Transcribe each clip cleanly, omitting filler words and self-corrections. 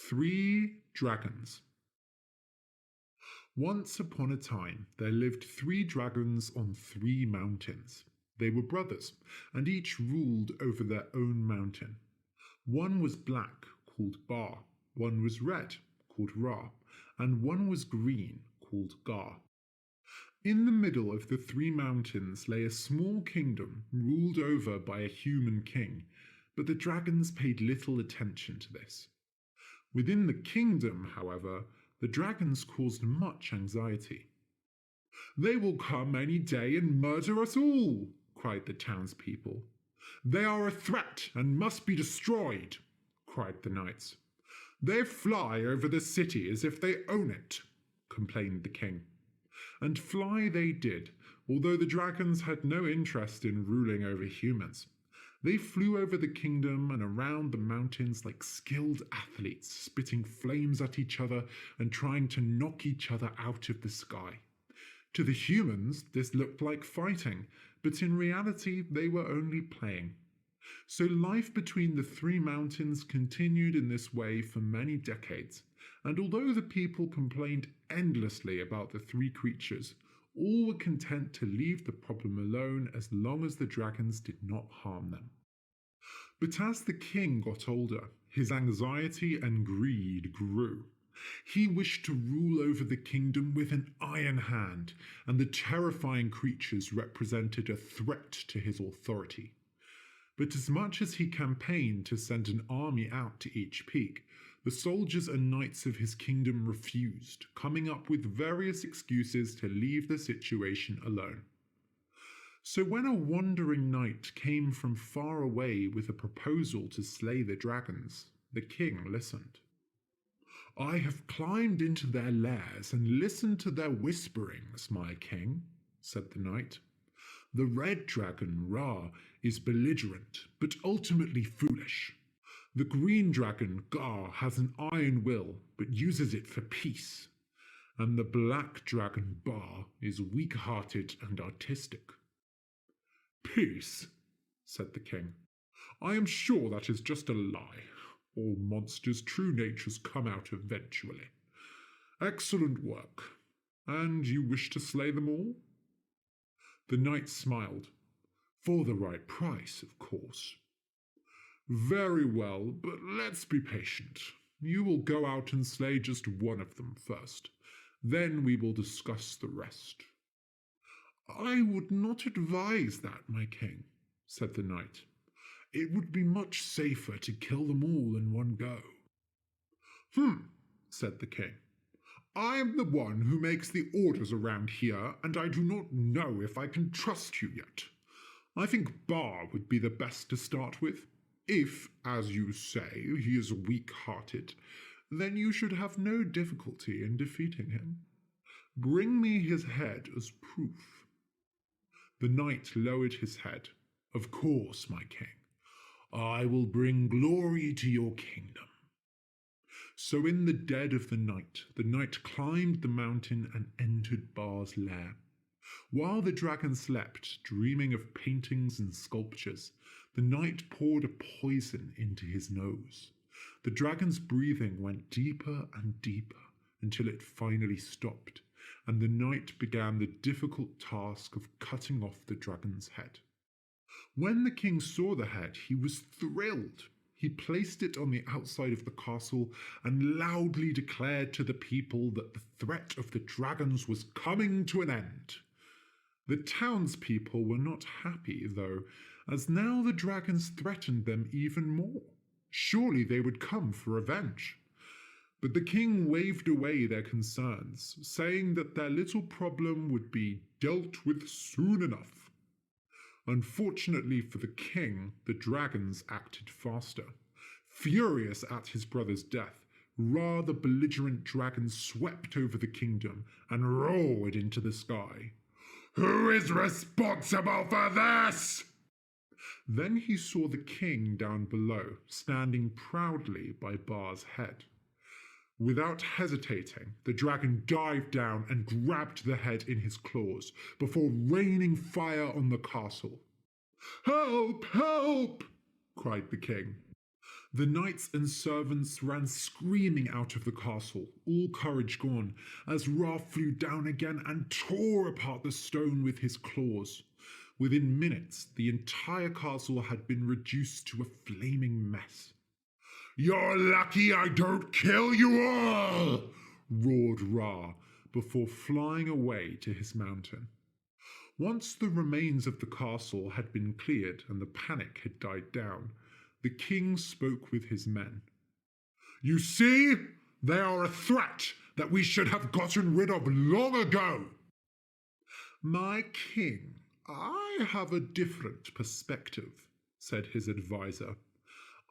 3 Dragons. Once upon a time, there lived 3 dragons on 3 mountains. They were brothers, and each ruled over their own mountain. One was black, called Bar, one was red, called Ra, and one was green, called Gar. In the middle of the 3 mountains lay a small kingdom ruled over by a human king, but the dragons paid little attention to this. Within the kingdom, however, the dragons caused much anxiety. "They will come any day and murder us all," cried the townspeople. "They are a threat and must be destroyed," cried the knights. "They fly over the city as if they own it," complained the king. And fly they did, although the dragons had no interest in ruling over humans. They flew over the kingdom and around the mountains like skilled athletes, spitting flames at each other and trying to knock each other out of the sky. To the humans, this looked like fighting, but in reality, they were only playing. So life between the 3 mountains continued in this way for many decades, and although the people complained endlessly about the 3 creatures, all were content to leave the problem alone as long as the dragons did not harm them. But as the king got older, his anxiety and greed grew. He wished to rule over the kingdom with an iron hand, and the terrifying creatures represented a threat to his authority. But as much as he campaigned to send an army out to each peak, the soldiers and knights of his kingdom refused, coming up with various excuses to leave the situation alone. So when a wandering knight came from far away with a proposal to slay the dragons, the king listened. "I have climbed into their lairs and listened to their whisperings, my king," said the knight. "The red dragon, Ra, is belligerent, but ultimately foolish. The green dragon, Gar, has an iron will, but uses it for peace. And the black dragon, Bar, is weak-hearted and artistic." "Peace," said the king. "I am sure that is just a lie. All monsters' true natures come out eventually. Excellent work. And you wish to slay them all?" The knight smiled. "For the right price, of course." "Very well, but let's be patient. You will go out and slay just one of them first. Then we will discuss the rest." "I would not advise that, my king," said the knight. "It would be much safer to kill them all in one go." Said the king. "I am the one who makes the orders around here, and I do not know if I can trust you yet. I think Bar would be the best to start with. If, as you say, he is weak-hearted, then you should have no difficulty in defeating him. Bring me his head as proof." The knight lowered his head. "Of course, my king. I will bring glory to your kingdom." So in the dead of the knight climbed the mountain and entered Bar's lair. While the dragon slept, dreaming of paintings and sculptures, the knight poured a poison into his nose. The dragon's breathing went deeper and deeper until it finally stopped, and the knight began the difficult task of cutting off the dragon's head. When the king saw the head, he was thrilled. He placed it on the outside of the castle and loudly declared to the people that the threat of the dragons was coming to an end. The townspeople were not happy, though, as now the dragons threatened them even more. Surely they would come for revenge. But the king waved away their concerns, saying that their little problem would be dealt with soon enough. Unfortunately for the king, the dragons acted faster. Furious at his brother's death, Ra the belligerent dragon swept over the kingdom and roared into the sky. "Who is responsible for this?" Then he saw the king down below, standing proudly by Bar's head. Without hesitating, the dragon dived down and grabbed the head in his claws before raining fire on the castle. "Help! Help!" cried the king. The knights and servants ran screaming out of the castle, all courage gone, as Ra flew down again and tore apart the stone with his claws. Within minutes, the entire castle had been reduced to a flaming mess. "You're lucky I don't kill you all!" roared Ra, before flying away to his mountain. Once the remains of the castle had been cleared and the panic had died down, the king spoke with his men. "You see, they are a threat that we should have gotten rid of long ago." "My king, I have a different perspective," said his adviser.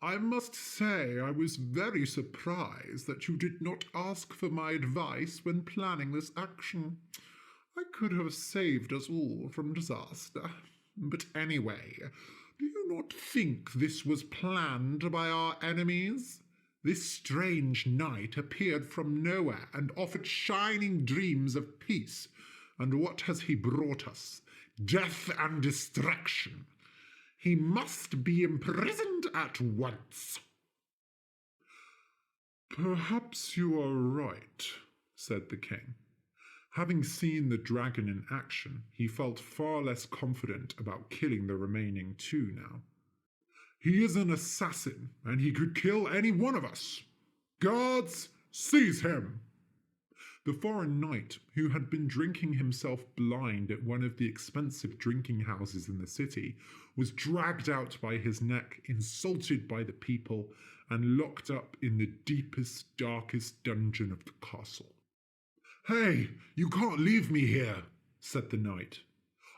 "I must say I was very surprised that you did not ask for my advice when planning this action. I could have saved us all from disaster. But anyway, do you not think this was planned by our enemies? This strange knight appeared from nowhere and offered shining dreams of peace. And what has he brought us? Death and destruction. He must be imprisoned at once." "Perhaps you are right," said the king. Having seen the dragon in action, he felt far less confident about killing the remaining two now. "He is an assassin, and he could kill any one of us. Guards, seize him!" The foreign knight, who had been drinking himself blind at one of the expensive drinking houses in the city, was dragged out by his neck, insulted by the people, and locked up in the deepest, darkest dungeon of the castle. "Hey, you can't leave me here," said the knight.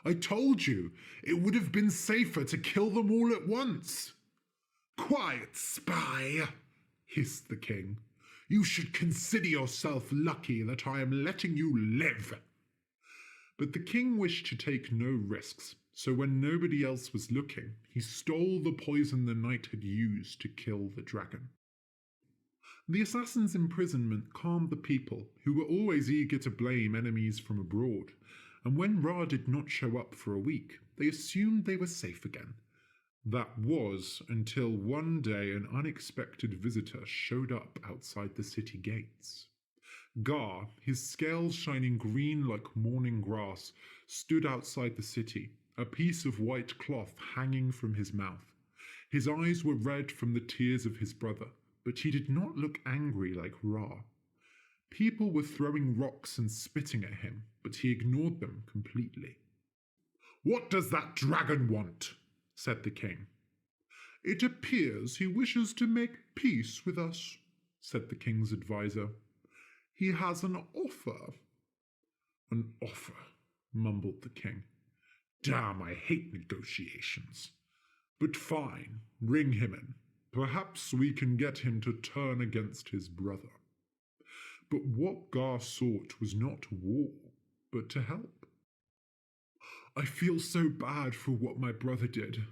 "I told you, it would have been safer to kill them all at once." "Quiet, spy," hissed the king. "You should consider yourself lucky that I am letting you live." But the king wished to take no risks, so when nobody else was looking, he stole the poison the knight had used to kill the dragon. The assassin's imprisonment calmed the people, who were always eager to blame enemies from abroad, and when Ra did not show up for a week, they assumed they were safe again. That was until one day an unexpected visitor showed up outside the city gates. Gar, his scales shining green like morning grass, stood outside the city, a piece of white cloth hanging from his mouth. His eyes were red from the tears of his brother, but he did not look angry like Ra. People were throwing rocks and spitting at him, but he ignored them completely. "What does that dragon want?" said the king. "It appears he wishes to make peace with us," said the king's adviser. "He has an offer." "An offer," mumbled the king. "Damn, I hate negotiations. But fine, bring him in. Perhaps we can get him to turn against his brother." But what Gar sought was not war, but to help. "I feel so bad for what my brother did.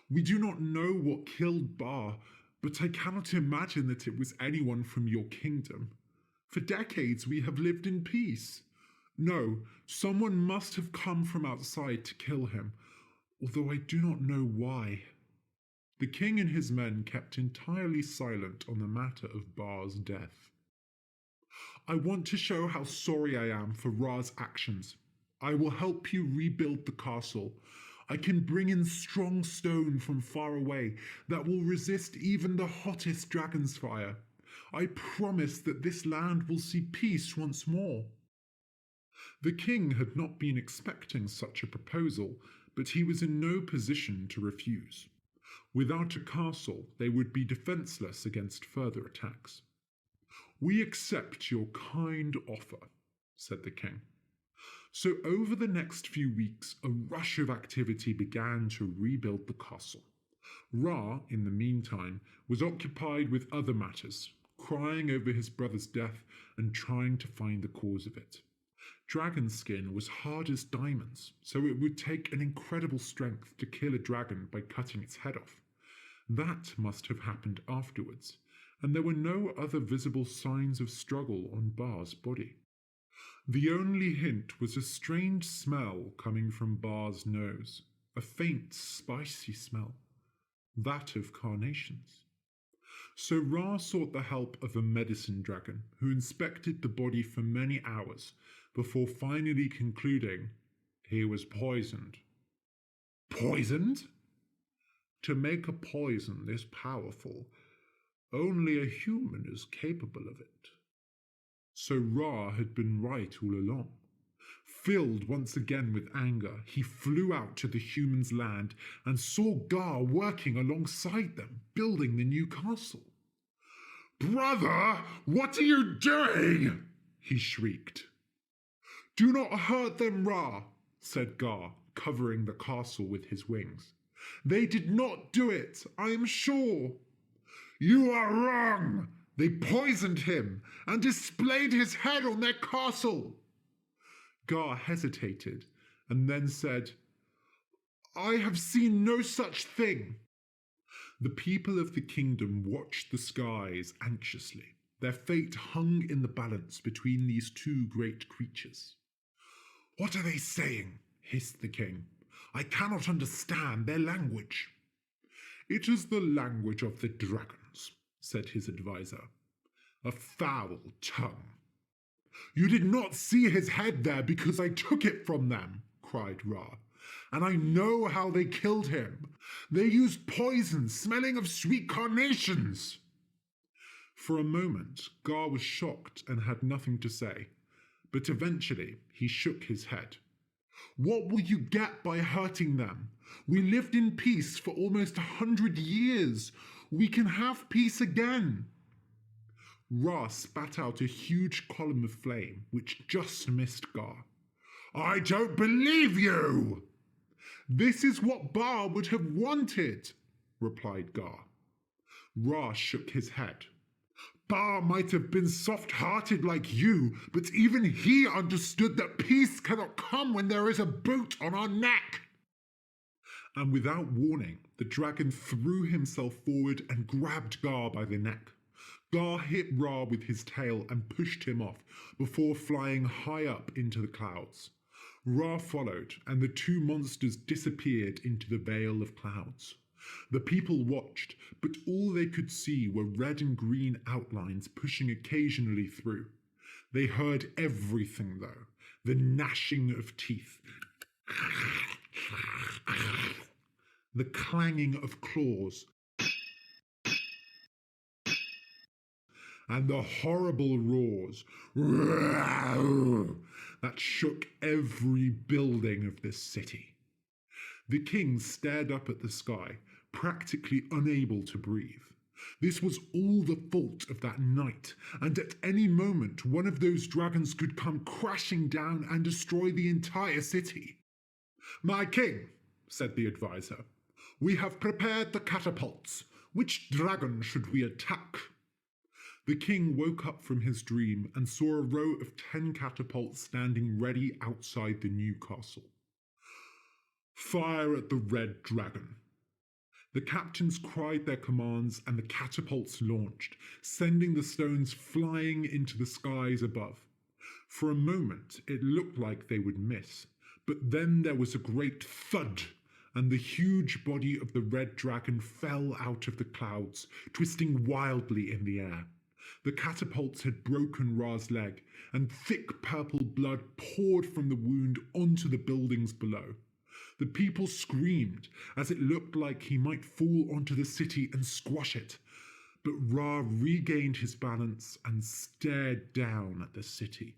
We do not know what killed Bar, but I cannot imagine that it was anyone from your kingdom. For decades we have lived in peace. No, someone must have come from outside to kill him, although I do not know why." The king and his men kept entirely silent on the matter of Bar's death. "I want to show how sorry I am for Ra's actions. I will help you rebuild the castle. I can bring in strong stone from far away that will resist even the hottest dragon's fire. I promise that this land will see peace once more." The king had not been expecting such a proposal, but he was in no position to refuse. Without a castle, they would be defenseless against further attacks. "We accept your kind offer," said the king. So over the next few weeks, a rush of activity began to rebuild the castle. Ra, in the meantime, was occupied with other matters, crying over his brother's death and trying to find the cause of it. Dragon skin was hard as diamonds, so it would take an incredible strength to kill a dragon by cutting its head off. That must have happened afterwards, and there were no other visible signs of struggle on Bar's body. The only hint was a strange smell coming from Bar's nose, a faint, spicy smell, that of carnations. So Ra sought the help of a medicine dragon who inspected the body for many hours before finally concluding he was poisoned. Poisoned? To make a poison this powerful, only a human is capable of it. So Ra had been right all along. Filled once again with anger, he flew out to the humans' land and saw Gar working alongside them, building the new castle. "Brother, what are you doing?" he shrieked. "Do not hurt them, Ra," said Gar, covering the castle with his wings. "They did not do it, I am sure." "You are wrong. They poisoned him and displayed his head on their castle." Gar hesitated and then said, "I have seen no such thing." The people of the kingdom watched the skies anxiously. Their fate hung in the balance between these two great creatures. "What are they saying?" hissed the king. "I cannot understand their language." "It is the language of the dragons," said his adviser. "A foul tongue." "You did not see his head there because I took it from them," cried Ra. "And I know how they killed him. They used poison smelling of sweet carnations." For a moment, Gar was shocked and had nothing to say, but eventually he shook his head. "What will you get by hurting them? We lived in peace for almost 100 years. We can have peace again." Ra spat out a huge column of flame, which just missed Gar. "I don't believe you!" "This is what Ba would have wanted," replied Gar. Ra shook his head. "Ba might have been soft-hearted like you, but even he understood that peace cannot come when there is a boot on our neck." And without warning, the dragon threw himself forward and grabbed Gar by the neck. Gar hit Ra with his tail and pushed him off before flying high up into the clouds. Ra followed, and the two monsters disappeared into the veil of clouds. The people watched, but all they could see were red and green outlines pushing occasionally through. They heard everything, though: the gnashing of teeth, the clanging of claws, and the horrible roars that shook every building of the city. The king stared up at the sky, practically unable to breathe. This was all the fault of that night, and at any moment one of those dragons could come crashing down and destroy the entire city. "My king," said the adviser, "we have prepared the catapults. Which dragon should we attack?" The king woke up from his dream and saw a row of 10 catapults standing ready outside the new castle. "Fire at the red dragon." The captains cried their commands and the catapults launched, sending the stones flying into the skies above. For a moment it looked like they would miss, but then there was a great thud, and the huge body of the red dragon fell out of the clouds, twisting wildly in the air. The catapults had broken Ra's leg, and thick purple blood poured from the wound onto the buildings below. The people screamed, as it looked like he might fall onto the city and squash it. But Ra regained his balance and stared down at the city.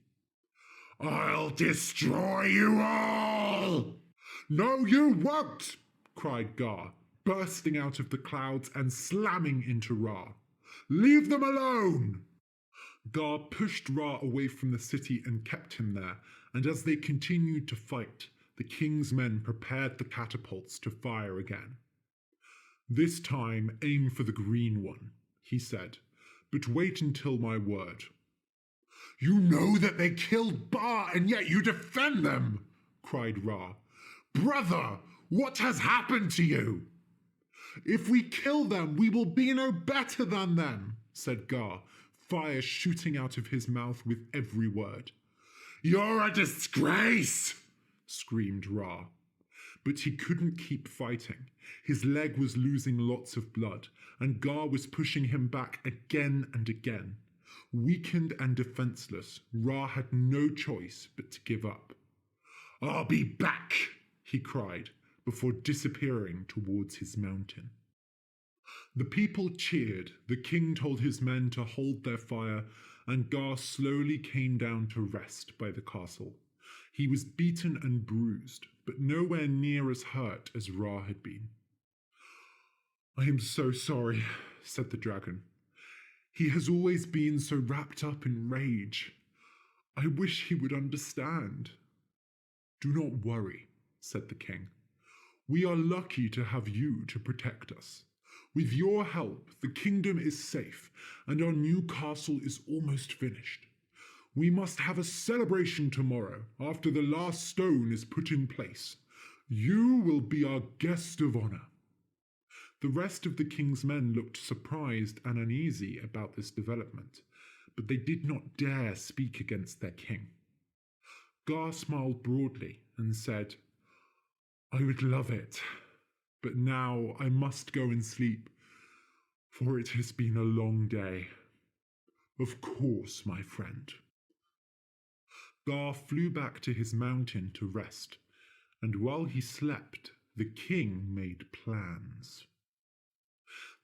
"I'll destroy you all!" "No, you won't!" cried Gar, bursting out of the clouds and slamming into Ra. "Leave them alone!" Gar pushed Ra away from the city and kept him there, and as they continued to fight, the king's men prepared the catapults to fire again. "This time aim for the green one," he said, "but wait until my word." "You know that they killed Ba, and yet you defend them!" cried Ra. "Brother, what has happened to you?" "If we kill them, we will be no better than them," said Gar, fire shooting out of his mouth with every word. "You're a disgrace!" screamed Ra. But he couldn't keep fighting. His leg was losing lots of blood, and Gar was pushing him back again and again. Weakened and defenseless, Ra had no choice but to give up. "I'll be back," he cried, before disappearing towards his mountain. The people cheered, the king told his men to hold their fire, and Gar slowly came down to rest by the castle. He was beaten and bruised, but nowhere near as hurt as Ra had been. "I am so sorry," said the dragon. "He has always been so wrapped up in rage. I wish he would understand." "Do not worry," said the king. "We are lucky to have you to protect us. With your help, the kingdom is safe, and our new castle is almost finished. We must have a celebration tomorrow after the last stone is put in place. You will be our guest of honor." The rest of the king's men looked surprised and uneasy about this development, but they did not dare speak against their king. Gar smiled broadly and said, "I would love it, but now I must go and sleep, for it has been a long day." "Of course, my friend." Gar flew back to his mountain to rest, and while he slept, the king made plans.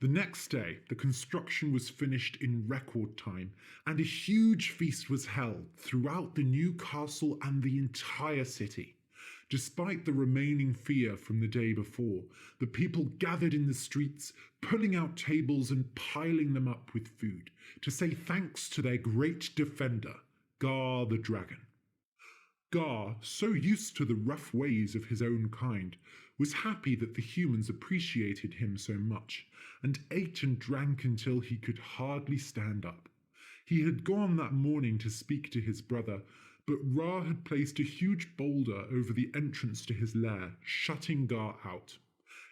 The next day, the construction was finished in record time, and a huge feast was held throughout the new castle and the entire city. Despite the remaining fear from the day before, the people gathered in the streets, pulling out tables and piling them up with food, to say thanks to their great defender, Gar the dragon. Gar, so used to the rough ways of his own kind, was happy that the humans appreciated him so much, and ate and drank until he could hardly stand up. He had gone that morning to speak to his brother, but Ra had placed a huge boulder over the entrance to his lair, shutting Gar out.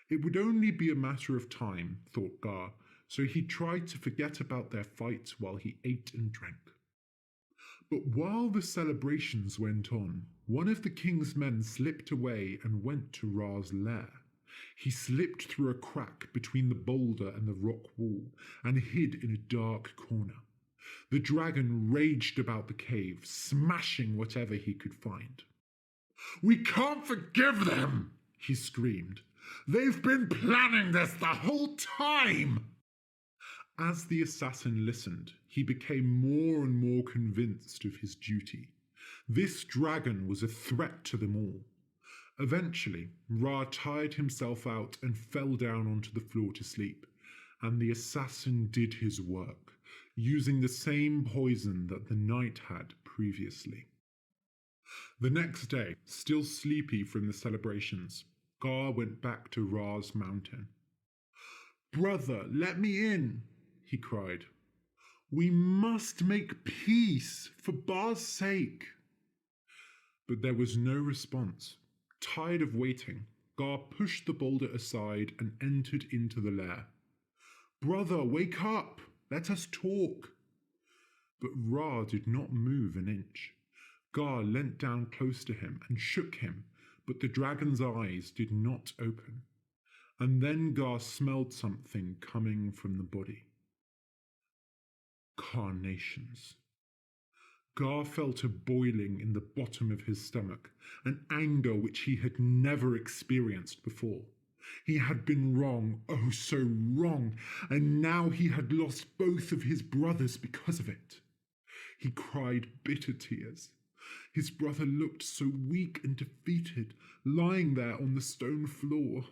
It would only be a matter of time, thought Gar, so he tried to forget about their fight while he ate and drank. But while the celebrations went on, one of the king's men slipped away and went to Ra's lair. He slipped through a crack between the boulder and the rock wall and hid in a dark corner. The dragon raged about the cave, smashing whatever he could find. "We can't forgive them!" he screamed. "They've been planning this the whole time!" As the assassin listened, he became more and more convinced of his duty. This dragon was a threat to them all. Eventually, Ra tired himself out and fell down onto the floor to sleep, and the assassin did his work, using the same poison that the knight had previously. The next day, still sleepy from the celebrations, Gar went back to Ra's mountain. "Brother, let me in," he cried. "We must make peace for Bar's sake." But there was no response. Tired of waiting, Gar pushed the boulder aside and entered into the lair. "Brother, wake up! Let us talk." But Ra did not move an inch. Gar leant down close to him and shook him, but the dragon's eyes did not open. And then Gar smelled something coming from the body. Carnations. Gar felt a boiling in the bottom of his stomach, an anger which he had never experienced before. He had been wrong, oh so wrong, and now he had lost both of his brothers because of it. He cried bitter tears. His brother looked so weak and defeated, lying there on the stone floor.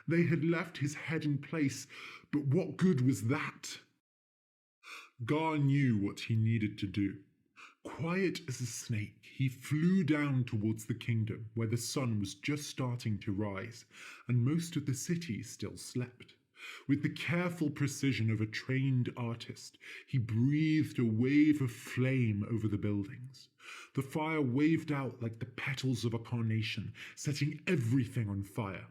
They had left his head in place, but what good was that? Gar knew what he needed to do. Quiet as a snake, he flew down towards the kingdom where the sun was just starting to rise, and most of the city still slept. With the careful precision of a trained artist, he breathed a wave of flame over the buildings. The fire waved out like the petals of a carnation, setting everything on fire.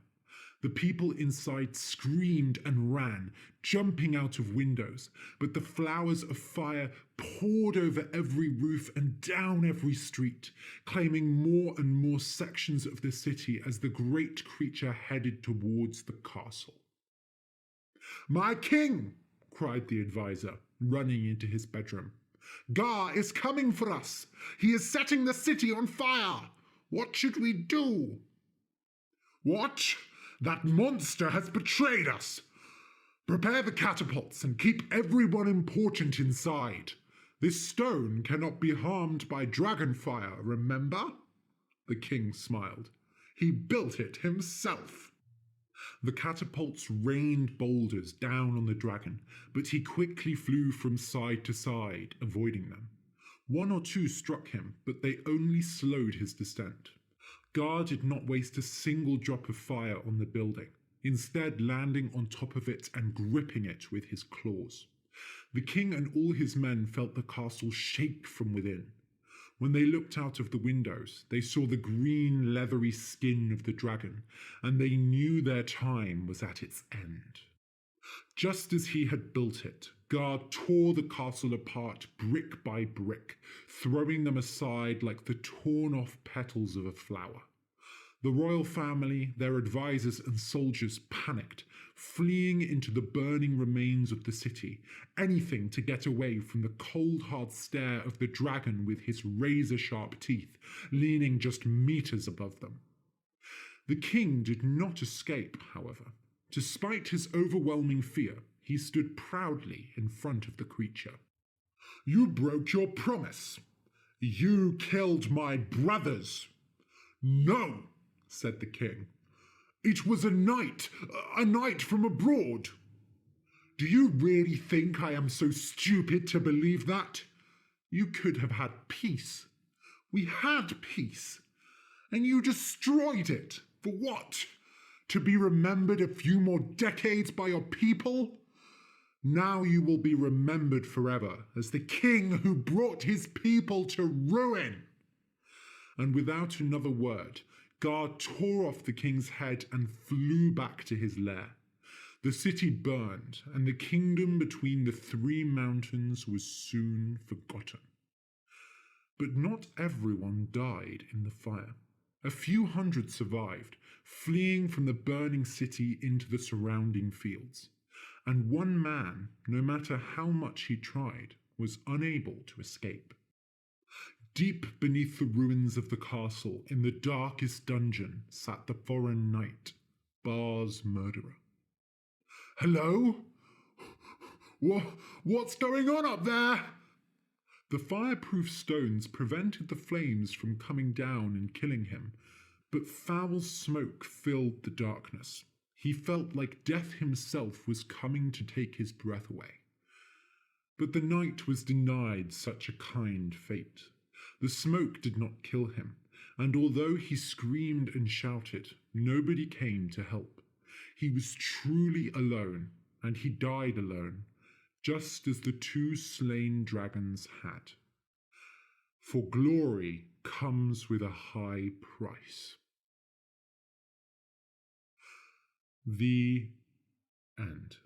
The people inside screamed and ran, jumping out of windows, but the flowers of fire poured over every roof and down every street, claiming more and more sections of the city as the great creature headed towards the castle. "My king!" cried the advisor, running into his bedroom. "Gar is coming for us! He is setting the city on fire! What should we do?" "What? That monster has betrayed us! Prepare the catapults and keep everyone important inside. This stone cannot be harmed by dragon fire, remember?" The king smiled. "He built it himself." The catapults rained boulders down on the dragon, but he quickly flew from side to side, avoiding them. One or two struck him, but they only slowed his descent. Gar did not waste a single drop of fire on the building, instead landing on top of it and gripping it with his claws. The king and all his men felt the castle shake from within. When they looked out of the windows, they saw the green, leathery skin of the dragon, and they knew their time was at its end. Just as he had built it, Gar tore the castle apart brick by brick, throwing them aside like the torn-off petals of a flower. The royal family, their advisors and soldiers panicked, fleeing into the burning remains of the city, anything to get away from the cold hard stare of the dragon with his razor-sharp teeth, leaning just meters above them. The king did not escape, however. Despite his overwhelming fear, he stood proudly in front of the creature. "You broke your promise. You killed my brothers." "No," said the king. "It was a knight from abroad." "Do you really think I am so stupid to believe that? You could have had peace. We had peace. And you destroyed it. For what? To be remembered a few more decades by your people? Now you will be remembered forever as the king who brought his people to ruin." And without another word, Gar tore off the king's head and flew back to his lair. The city burned, and the kingdom between the three mountains was soon forgotten. But not everyone died in the fire. A few hundred survived, fleeing from the burning city into the surrounding fields. And one man, no matter how much he tried, was unable to escape. Deep beneath the ruins of the castle, in the darkest dungeon, sat the foreign knight, Bar's murderer. "Hello? What's going on up there?" The fireproof stones prevented the flames from coming down and killing him, but foul smoke filled the darkness. He felt like death himself was coming to take his breath away. But the knight was denied such a kind fate. The smoke did not kill him, and although he screamed and shouted, nobody came to help. He was truly alone, and he died alone, just as the two slain dragons had. For glory comes with a high price. The end.